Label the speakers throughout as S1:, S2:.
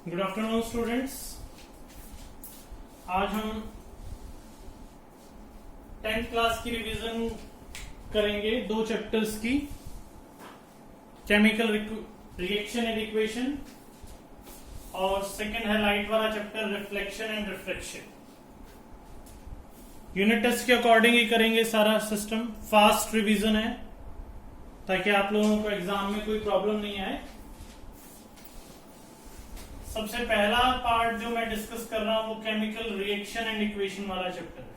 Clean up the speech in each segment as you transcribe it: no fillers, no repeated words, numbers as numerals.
S1: Good afternoon students. आज हम 10th class की रिवीजन करेंगे दो चैप्टर्स की, केमिकल रिएक्शन एंड इक्वेशन और सेकंड है लाइट वाला chapter reflection and refraction. Unit test के अकॉर्डिंग ही करेंगे सारा सिस्टम, फास्ट रिवीजन है ताकि आप लोगों को एग्जाम में कोई प्रॉब्लम नहीं आए। सबसे पहला पार्ट जो मैं डिस्कस कर रहा हूं वो केमिकल रिएक्शन एंड इक्वेशन वाला चैप्टर है।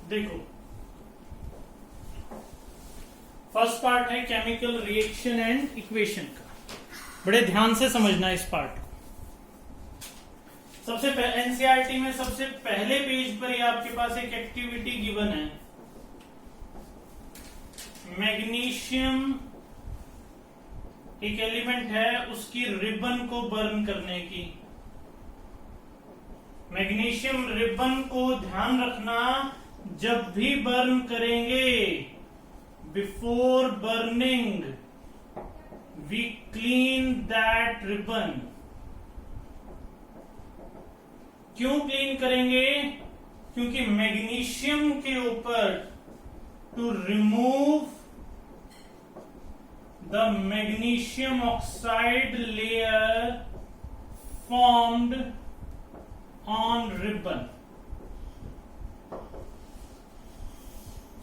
S1: देखो, फर्स्ट पार्ट है केमिकल रिएक्शन एंड इक्वेशन का। बड़े ध्यान से समझना इस पार्ट को। सबसे पहले एनसीईआरटी में सबसे पहले पेज पर ही आपके पास एक एक्टिविटी गिवन है, मैग्नीशियम एक एलिमेंट है, उसकी रिबन को बर्न करने की। मैग्नीशियम रिबन को ध्यान रखना, जब भी बर्न करेंगे, before burning we clean that ribbon. क्यों क्लीन करेंगे? क्योंकि मैग्नीशियम के ऊपर to remove the magnesium oxide layer formed on ribbon.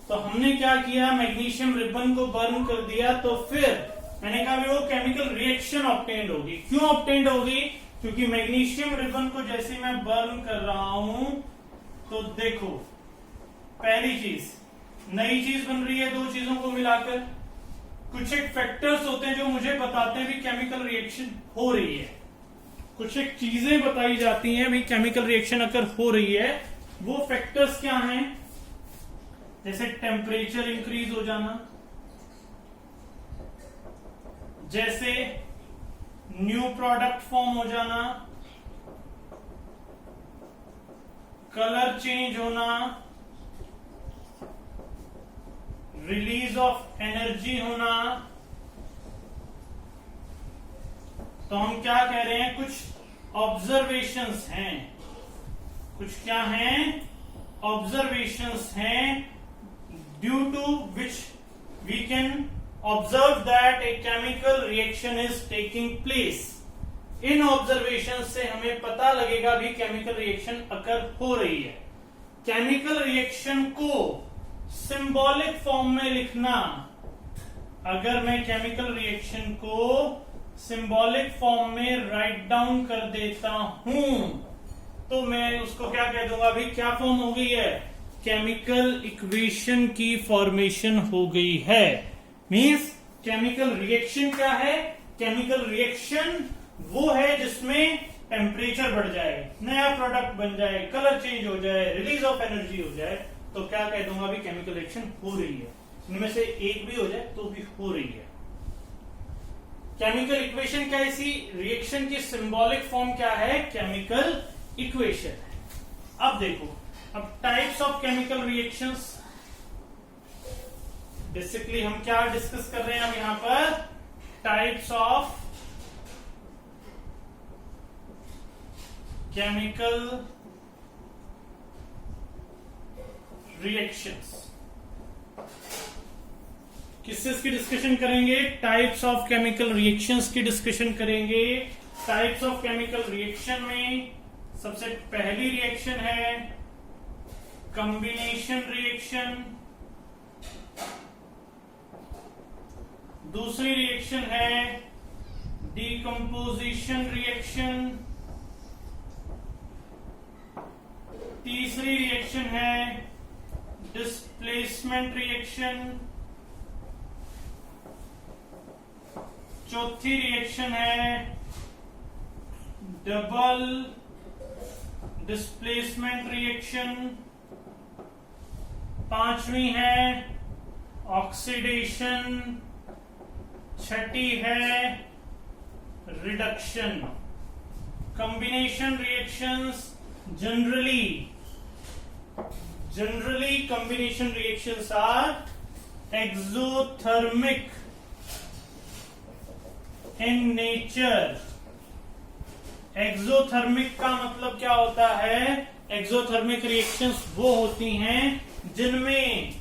S1: तो हमने क्या किया, मैग्नीशियम रिबन को बर्न कर दिया, तो फिर मैंने कहा भी वो केमिकल रिएक्शन ऑब्टेन्ड होगी। क्यों ऑब्टेन्ड होगी? क्योंकि मैग्नीशियम रिबन को जैसे मैं बर्न कर रहा हूं तो देखो, पहली चीज, नई चीज बन रही है दो चीजों को मिलाकर। कुछ एक फैक्टर्स होते हैं जो मुझे बताते हैं भी केमिकल रिएक्शन हो रही है। कुछ एक चीजें बताई जाती हैं भी केमिकल रिएक्शन अगर हो रही है। वो फैक्टर्स क्या हैं? जैसे टेम्परेचर इंक्रीज हो जाना, जैसे न्यू प्रोडक्ट फॉर्म हो जाना, कलर चेंज होना, रिलीज ऑफ एनर्जी होना। तो हम क्या कह रहे हैं, कुछ ऑब्जर्वेशंस हैं। कुछ क्या हैं? ऑब्जर्वेशंस हैं due to which we can observe that a chemical reaction is taking place। इन ऑब्जर्वेशन से हमें पता लगेगा भी केमिकल रिएक्शन अकर हो रही है। केमिकल रिएक्शन को सिंबॉलिक फॉर्म में लिखना, अगर मैं केमिकल रिएक्शन को सिंबॉलिक फॉर्म में राइट डाउन कर देता हूं तो मैं उसको क्या कह दूंगा भी, क्या फॉर्म हो गई है? केमिकल इक्वेशन की फॉर्मेशन हो गई है। मीन्स केमिकल रिएक्शन क्या है? केमिकल रिएक्शन वो है जिसमें टेम्परेचर बढ़ जाए, नया प्रोडक्ट बन जाए, कलर चेंज हो जाए, रिलीज ऑफ एनर्जी हो जाए, तो क्या कह दूंगा भी केमिकल रिएक्शन हो रही है। इनमें से एक भी हो जाए तो भी हो रही है। केमिकल इक्वेशन क्या है? इसी रिएक्शन की सिंबॉलिक फॉर्म क्या है? केमिकल इक्वेशन है। अब देखो, अब types of chemical reactions, basically हम क्या डिस्कस कर रहे हैं अब यहां पर? Types of chemical reactions. किस चीज की डिस्कशन करेंगे? टाइप्स ऑफ केमिकल रिएक्शंस की डिस्कशन करेंगे। टाइप्स ऑफ केमिकल रिएक्शन में सबसे पहली रिएक्शन है कॉम्बिनेशन रिएक्शन, दूसरी रिएक्शन है डीकंपोजिशन रिएक्शन, तीसरी रिएक्शन है डिस्प्लेसमेंट रिएक्शन, चौथी रिएक्शन है डबल डिस्प्लेसमेंट रिएक्शन, पांचवी है ऑक्सीडेशन, छठी है reduction. Combination reactions generally generally combination reactions are exothermic in nature. Exothermic का मतलब क्या होता है? एक्सोथर्मिक रिएक्शंस वो होती हैं जिनमें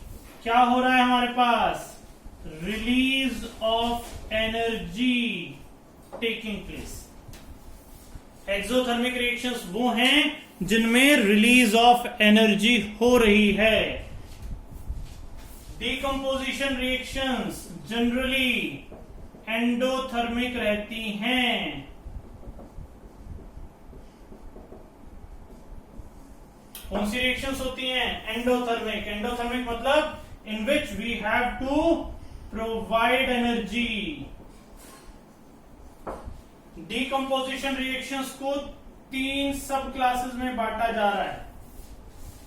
S1: क्या हो रहा है हमारे पास? Release of energy taking place. Exothermic reactions वो हैं जिनमें रिलीज ऑफ एनर्जी हो रही है। डीकंपोजिशन रिएक्शंस जनरली एंडोथर्मिक रहती हैं। कौन सी रिएक्शंस होती हैं? एंडोथर्मिक। एंडोथर्मिक मतलब in which we have to provide energy. Decomposition reactions को 3 सब क्लासेस में बांटा जा रहा है।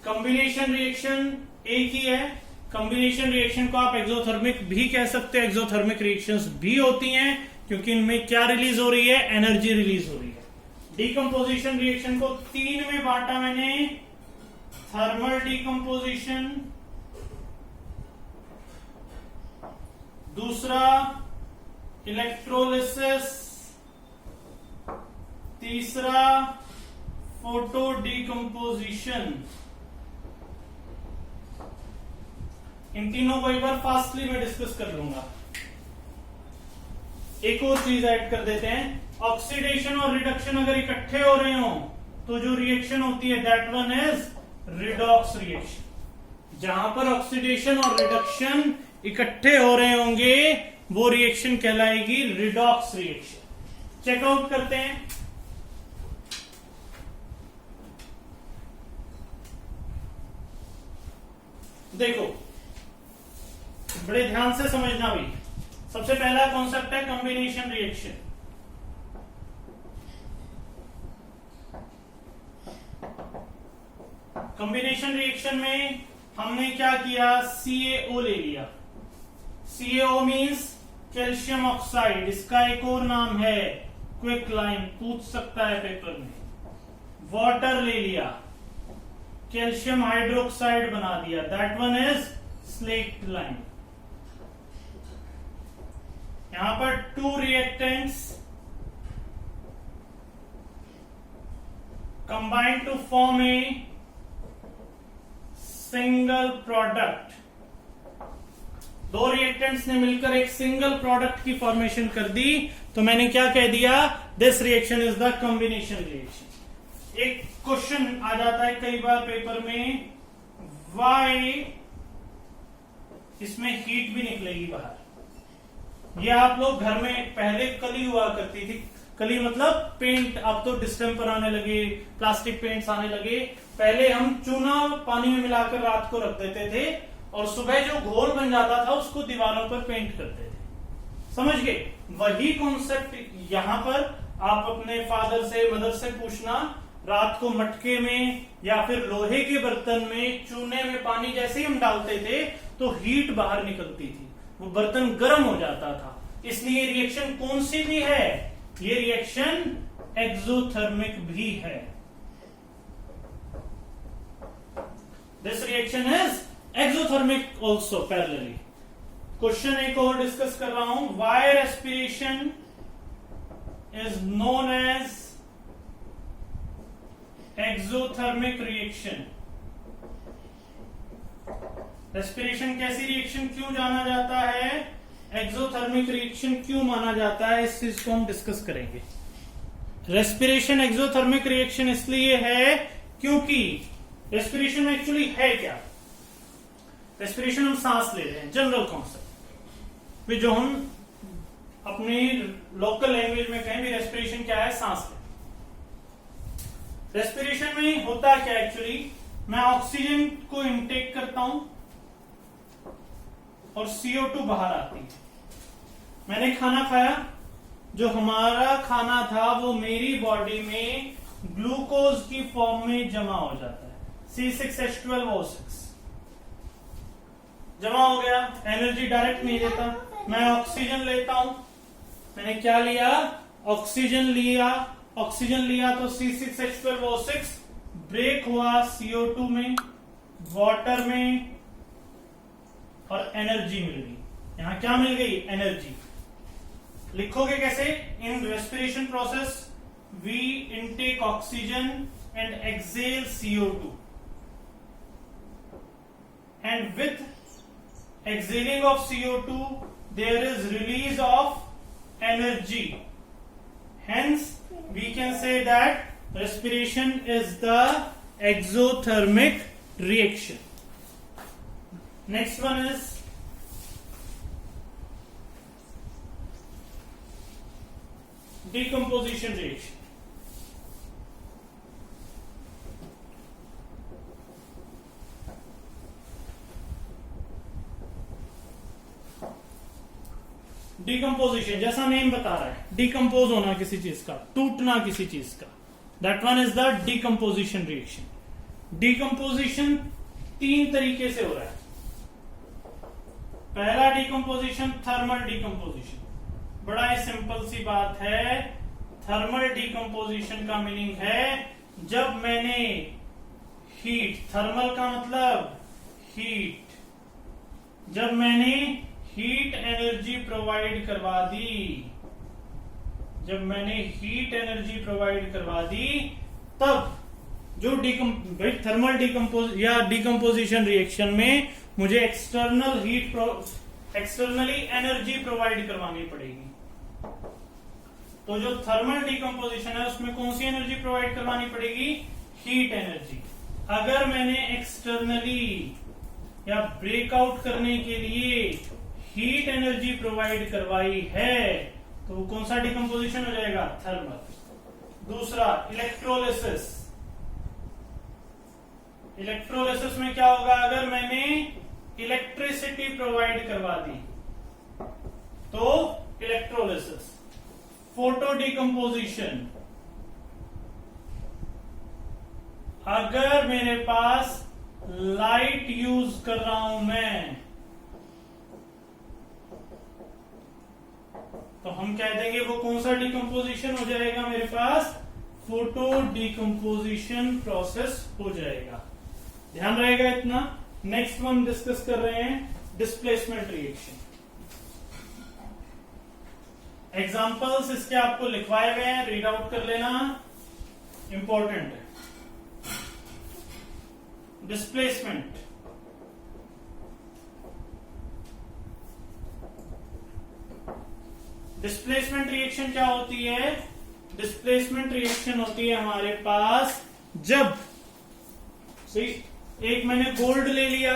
S1: कॉम्बिनेशन रिएक्शन एक ही है। कॉम्बिनेशन रिएक्शन को आप एक्सोथर्मिक भी कह सकते हैं, एक्सोथर्मिक रिएक्शंस भी होती हैं क्योंकि इनमें क्या रिलीज हो रही है? एनर्जी रिलीज हो रही है। डीकंपोजिशन रिएक्शन को 3 में बांटा मैंने। थर्मल डीकंपोजिशन, दूसरा इलेक्ट्रोलिसिस, तीसरा फोटो डीकंपोजिशन। इन तीनों को एक बार फास्टली मैं डिस्कस कर लूंगा। एक और चीज ऐड कर देते हैं। ऑक्सीडेशन और रिडक्शन अगर इकट्ठे हो रहे हो तो जो रिएक्शन होती है that one is redox reaction. जहां पर ऑक्सीडेशन और रिडक्शन इकट्ठे हो रहे होंगे वो रिएक्शन कहलाएगी रिडॉक्स रिएक्शन। चेकआउट करते हैं। देखो बड़े ध्यान से समझना भी। सबसे पहला कॉन्सेप्ट है कॉम्बिनेशन रिएक्शन। कॉम्बिनेशन रिएक्शन में हमने क्या किया? CaO ले लिया। CaO means calcium oxide. इसका एक और नाम है क्विकलाइम, पूछ सकता है पेपर में। वाटर ले लिया, कैल्शियम हाइड्रोक्साइड बना दिया, that one is slaked lime. यहां पर 2 reactants combined to form a single product. 2 reactants ने मिलकर एक सिंगल प्रोडक्ट की फॉर्मेशन कर दी, तो मैंने क्या कह दिया? This reaction is the combination reaction. एक क्वेश्चन आ जाता है कई बार पेपर में, वाई इसमें हीट भी निकलेगी बाहर। ये आप लोग घर में पहले कली हुआ करती थी। कली मतलब पेंट, अब तो डिस्टेम्पर आने लगे, प्लास्टिक पेंट्स आने लगे। पहले हम चूना पानी में मिलाकर रात को रख देते थे और सुबह जो घोल बन जाता था उसको दीवारों पर पेंट करते थे। समझ गए? वही कॉन्सेप्ट यहां पर आप अपने फादर से, मदर से पूछना, रात को मटके में या फिर लोहे के बर्तन में चूने में पानी जैसे ही हम डालते थे तो हीट बाहर निकलती थी, वो बर्तन गर्म हो जाता था। इसलिए रिएक्शन कौन सी भी है? ये रिएक्शन एक्सोथर्मिक भी है। This reaction is exothermic also parallelly. Question एक और डिस्कस कर रहा हूं। Why respiration is known as exothermic reaction. Respiration कैसी रिएक्शन क्यों जाना जाता है, एक्सोथर्मिक रिएक्शन क्यों माना जाता है, इस चीज को हम डिस्कस करेंगे। रेस्पिरेशन एक्सोथर्मिक रिएक्शन इसलिए है क्योंकि रेस्पिरेशन में एक्चुअली है क्या? रेस्पिरेशन हम सांस ले रहे हैं, जनरल कॉन्सेप्ट जो हम अपनी लोकल लैंग्वेज में कहें भी, रेस्पिरेशन क्या है? सांस लेना। रेस्पिरेशन में होता क्या एक्चुअली? मैं ऑक्सीजन को इनटेक करता हूं और CO2 बाहर आती है। मैंने खाना खाया, जो हमारा खाना था वो मेरी बॉडी में ग्लूकोज की फॉर्म में जमा हो जाता है, C6H12O6 जमा हो गया। एनर्जी डायरेक्ट नहीं देता, मैं ऑक्सीजन लेता हूं। मैंने क्या लिया? ऑक्सीजन लिया। ऑक्सीजन लिया तो C6H12O6 ब्रेक हुआ CO2 में, वाटर में और एनर्जी मिल गई। यहां क्या मिल गई? एनर्जी। लिखोगे कैसे? In respiration process we intake oxygen and excel CO2 and with exhaling of CO2 there is release of energy, hence we can say that respiration is the exothermic reaction. Next one is decomposition reaction. Decomposition जैसा name बता रहा है, decompose होना किसी चीज का, टूटना किसी चीज का, that one is the decomposition reaction. Decomposition 3 तरीके से हो रहा है। पहला डिकम्पोजिशन थर्मल डिकम्पोजिशन, बड़ा ही सिंपल सी बात है। थर्मल डिकम्पोजिशन का मीनिंग है जब मैंने हीट, थर्मल का मतलब हीट, जब मैंने हीट एनर्जी प्रोवाइड करवा दी, जब मैंने हीट एनर्जी प्रोवाइड करवा दी, तब जो थर्मल डिकम्पोज या डिकम्पोजिशन रिएक्शन में मुझे external heat externally energy provide करवानी पड़ेगी। तो जो थर्मल डिकम्पोजिशन है उसमें कौन सी एनर्जी प्रोवाइड करवानी पड़ेगी? Heat energy. अगर मैंने एक्सटर्नली या ब्रेकआउट करने के लिए हीट एनर्जी प्रोवाइड करवाई है तो कौन सा डिकम्पोजिशन हो जाएगा? थर्मल। दूसरा इलेक्ट्रोलिसिस। इलेक्ट्रोलिसिस में क्या होगा? अगर मैंने इलेक्ट्रिसिटी प्रोवाइड करवा दी तो इलेक्ट्रोलिसिस। फोटो डिकम्पोजिशन, अगर मेरे पास लाइट यूज कर रहा हूं मैं तो हम कह देंगे वो कौन सा डिकम्पोजिशन हो जाएगा मेरे पास? फोटो डिकम्पोजिशन प्रोसेस हो जाएगा। ध्यान रहेगा इतना। नेक्स्ट वन डिस्कस कर रहे हैं डिस्प्लेसमेंट रिएक्शन। एग्जांपल्स इसके आपको लिखवाए हुए हैं, रीड आउट कर लेना, इंपॉर्टेंट है। डिस्प्लेसमेंट, डिस्प्लेसमेंट रिएक्शन क्या होती है? डिस्प्लेसमेंट रिएक्शन होती है हमारे पास जब एक मैंने गोल्ड ले लिया,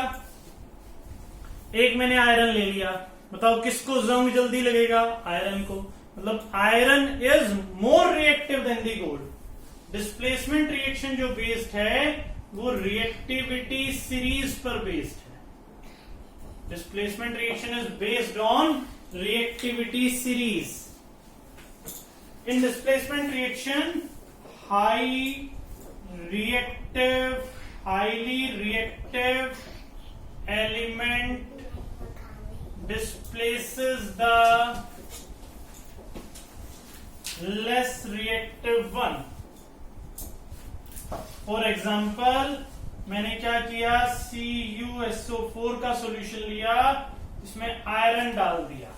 S1: एक मैंने आयरन ले लिया। बताओ किसको जंग जल्दी लगेगा? आयरन को। मतलब iron is more reactive than the gold. Displacement reaction जो बेस्ड है वो रिएक्टिविटी सीरीज पर बेस्ड है। Displacement reaction is based on reactivity series. In displacement reaction, highly reactive element displaces the less reactive one. For example, मैंने क्या किया? CuSO4 का solution लिया, इसमें आयरन डाल दिया।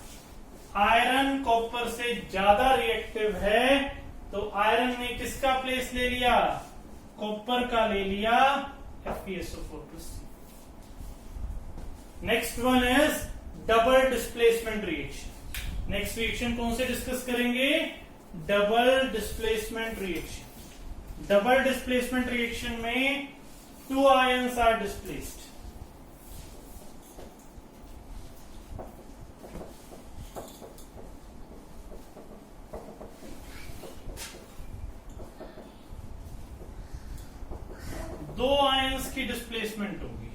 S1: आयरन कॉपर से ज्यादा रिएक्टिव है तो आयरन ने किसका प्लेस ले लिया? कॉपर का ले लिया, FeSO4+. Next one is double displacement reaction. Next reaction कौन से डिस्कस करेंगे? Double displacement reaction. Double displacement reaction में 2 आयंस आर डिस्प्लेस्ड। दो आयंस की डिस्प्लेसमेंट होगी।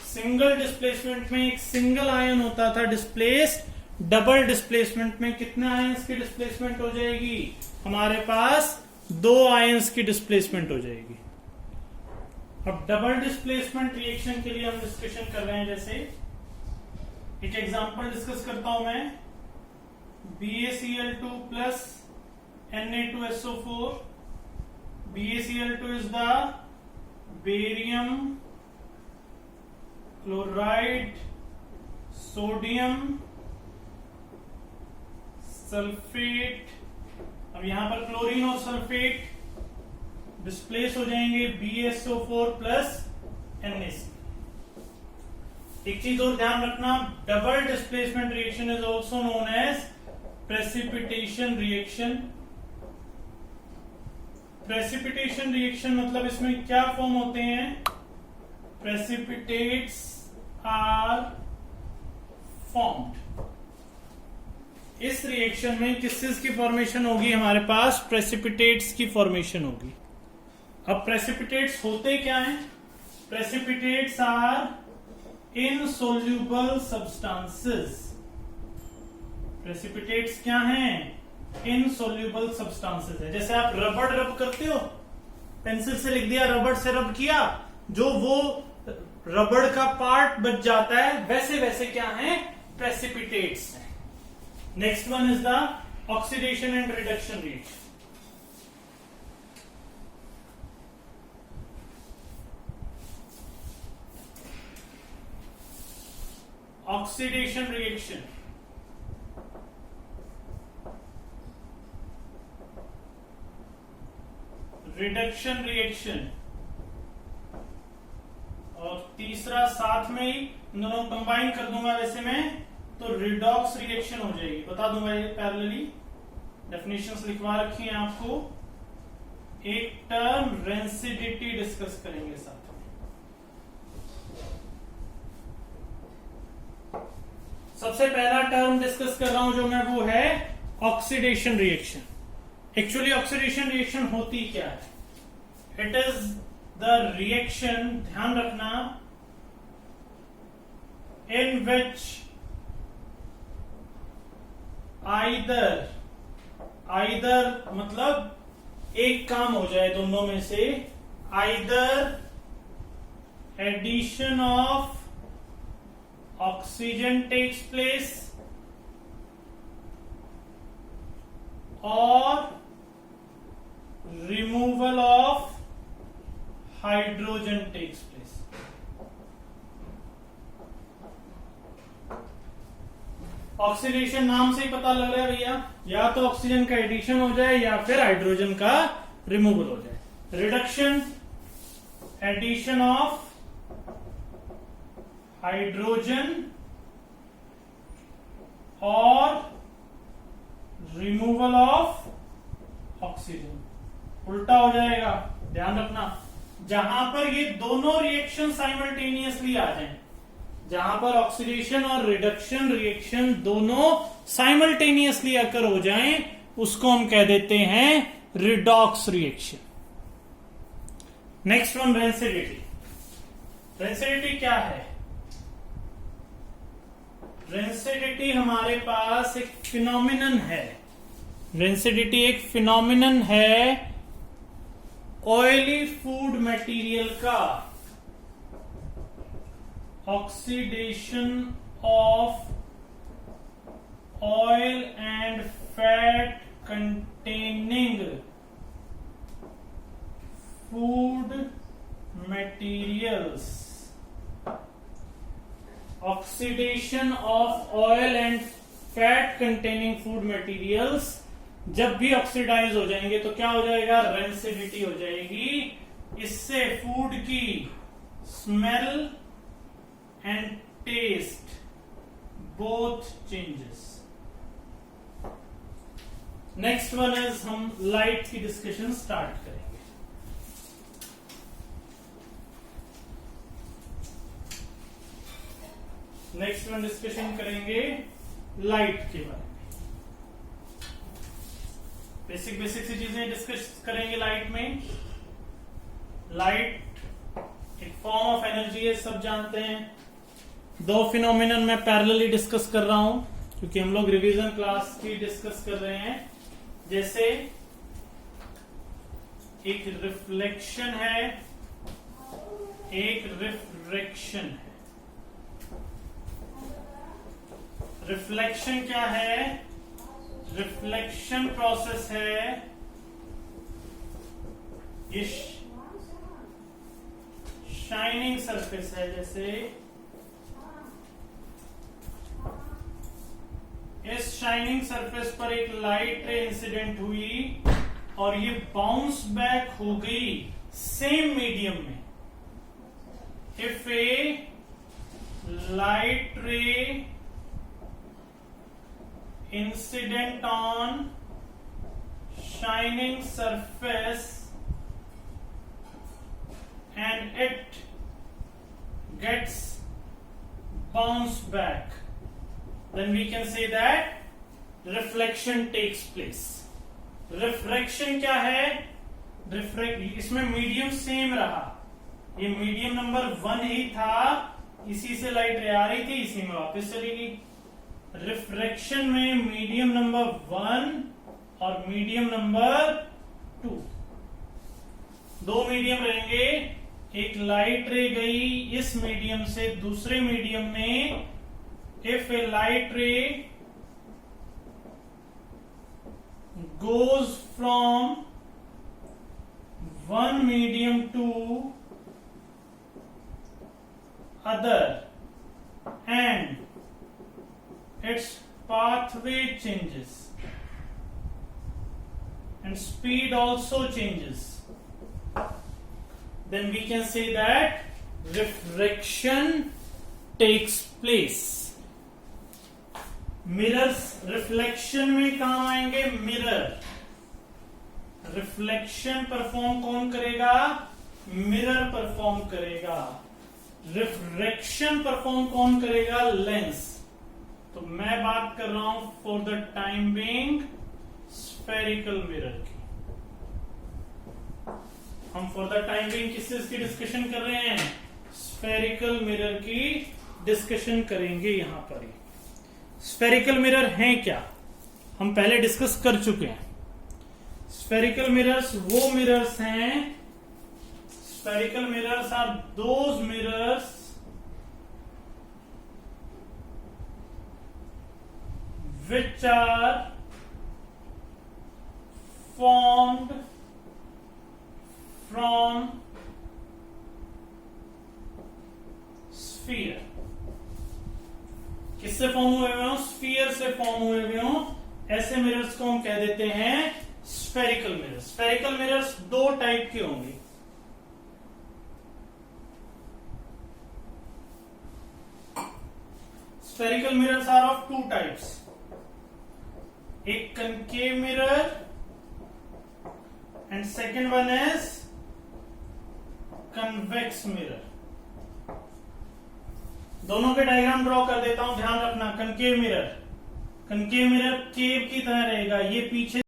S1: सिंगल डिस्प्लेसमेंट में एक सिंगल आयन होता था डिस्प्लेस, डबल डिस्प्लेसमेंट में कितने आयंस की डिस्प्लेसमेंट हो जाएगी? हमारे पास 2 आयंस की डिस्प्लेसमेंट हो जाएगी। अब डबल डिस्प्लेसमेंट रिएक्शन के लिए हम डिस्कशन कर रहे हैं, जैसे एक एग्जांपल डिस्कस करता हूं मैं। BaCl2 plus Na2SO4. BaCl2 is the barium chloride, sodium sulphate. अब यहां पर क्लोरीन और सल्फेट डिस्प्लेस हो जाएंगे, BSO4 प्लस NaC। एक चीज और ध्यान रखना, double displacement reaction is also known as precipitation reaction. Precipitation reaction मतलब इसमें क्या फॉर्म होते हैं? Precipitates are formed. इस रिएक्शन में किस चीज की फॉर्मेशन होगी? हमारे पास प्रेसिपिटेट्स की फॉर्मेशन होगी। अब प्रेसिपिटेट्स होते क्या हैं? Precipitates are insoluble substances. Precipitates क्या हैं? इनसोल्यूबल सब्सटेंसेस है। जैसे आप रबड़ रब करते हो, पेंसिल से लिख दिया, रबड़ से रब किया, जो वो रबड़ का पार्ट बच जाता है, वैसे वैसे क्या है? प्रेसिपिटेट्स हैं। Next one is the oxidation and reduction reaction. Oxidation reaction, reduction reaction, और तीसरा साथ में ही इन दोनों कंबाइन कर दूंगा वैसे मैं, तो रिडॉक्स रिएक्शन हो जाएगी। बता दूंगा ये पैरेलली, डेफिनेशंस लिखवा रखी हैं आपको। एक टर्म रेंसिडिटी डिस्कस करेंगे साथ में। सबसे पहला टर्म डिस्कस कर रहा हूं जो मैं, वो है oxidation reaction. Actually oxidation reaction होती क्या है? इट इज द रिएक्शन, ध्यान रखना, इन विच आइदर मतलब एक काम हो जाए दोनों में से, either addition of oxygen takes place or removal of hydrogen takes place। Oxidation नाम से ही पता लग रहा है भैया, या तो ऑक्सीजन का एडिशन हो जाए या फिर हाइड्रोजन का रिमूवल हो जाए। रिडक्शन, एडिशन ऑफ हाइड्रोजन और रिमूवल ऑफ ऑक्सीजन। उल्टा हो जाएगा, ध्यान रखना। जहां पर ये दोनों रिएक्शन साइमल्टेनियसली आ जाएं, जहां पर ऑक्सीडेशन और रिडक्शन रिएक्शन दोनों साइमल्टेनियसली अकर हो जाएं, उसको हम कह देते हैं redox reaction. Next one, rancidity. Rancidity क्या है? रेंसिडिटी हमारे पास एक फिनोमिनन है। रेंसिडिटी एक फिनोमिनन है ऑयली फूड मटेरियल का। Oxidation of oil and fat containing food materials. Oxidation of oil and fat containing food materials जब भी ऑक्सीडाइज हो जाएंगे तो क्या हो जाएगा? रेंसिडिटी हो जाएगी। इससे फूड की smell and taste both changes. Next one is, हम लाइट की डिस्कशन स्टार्ट करेंगे। नेक्स्ट वन डिस्कशन करेंगे लाइट के बारे में। बेसिक सी चीजें डिस्कस करेंगे लाइट में। लाइट एक फॉर्म ऑफ एनर्जी है, सब जानते हैं। दो फिनोमिनन मैं पैरेलली डिस्कस कर रहा हूं क्योंकि हम लोग रिवीजन क्लास की डिस्कस कर रहे हैं। जैसे एक रिफ्लेक्शन है, एक रिफ्रैक्शन है। रिफ्लेक्शन क्या है? रिफ्लेक्शन प्रोसेस है इस शाइनिंग सरफेस है, जैसे इस शाइनिंग सरफेस पर एक लाइट रे इंसिडेंट हुई और ये बाउंस बैक हो गई सेम मीडियम में. If a light ray incident on shining surface and it gets bounced back, then we can say that reflection takes place. Refraction क्या है? इसमें मीडियम सेम रहा, ये मीडियम नंबर 1 ही था, इसी से लाइट रे आ रही थी, इसी में वापस चली गई. रिफ्रैक्शन में मीडियम नंबर 1 और मीडियम नंबर 2, दो मीडियम रहेंगे. एक लाइट रे गई इस मीडियम से दूसरे मीडियम में. If a light ray goes from one medium to other and its pathway changes and speed also changes, then we can say that refraction takes place. Mirrors reflection में काम आएंगे. Mirror reflection perform कौन करेगा? Mirror perform करेगा. Refraction perform कौन करेगा? Lens. तो मैं बात कर रहा हूं for the time being spherical mirror की. हम फॉर द टाइम बीइंग किस चीज की डिस्कशन कर रहे हैं? स्फेरिकल मिरर की डिस्कशन करेंगे. यहां पर ही स्फेरिकल मिरर हैं क्या, हम पहले डिस्कस कर चुके हैं. स्फेरिकल मिरर्स वो मिरर्स हैं, spherical mirrors are those mirrors which are formed from sphere. किससे फॉर्म हुए हुए हो? स्फीयर से फॉर्म हुए हुए हो. ऐसे मिरर्स को हम कह देते हैं स्फेरिकल मिरर्स. स्फेरिकल मिरर्स दो टाइप के होंगे. Spherical mirrors are of two types. एक concave mirror and second one is convex mirror. दोनों के डायग्राम ड्रॉ कर देता हूं, ध्यान रखना. कनकेव मिरर केव की तरह रहेगा, ये पीछे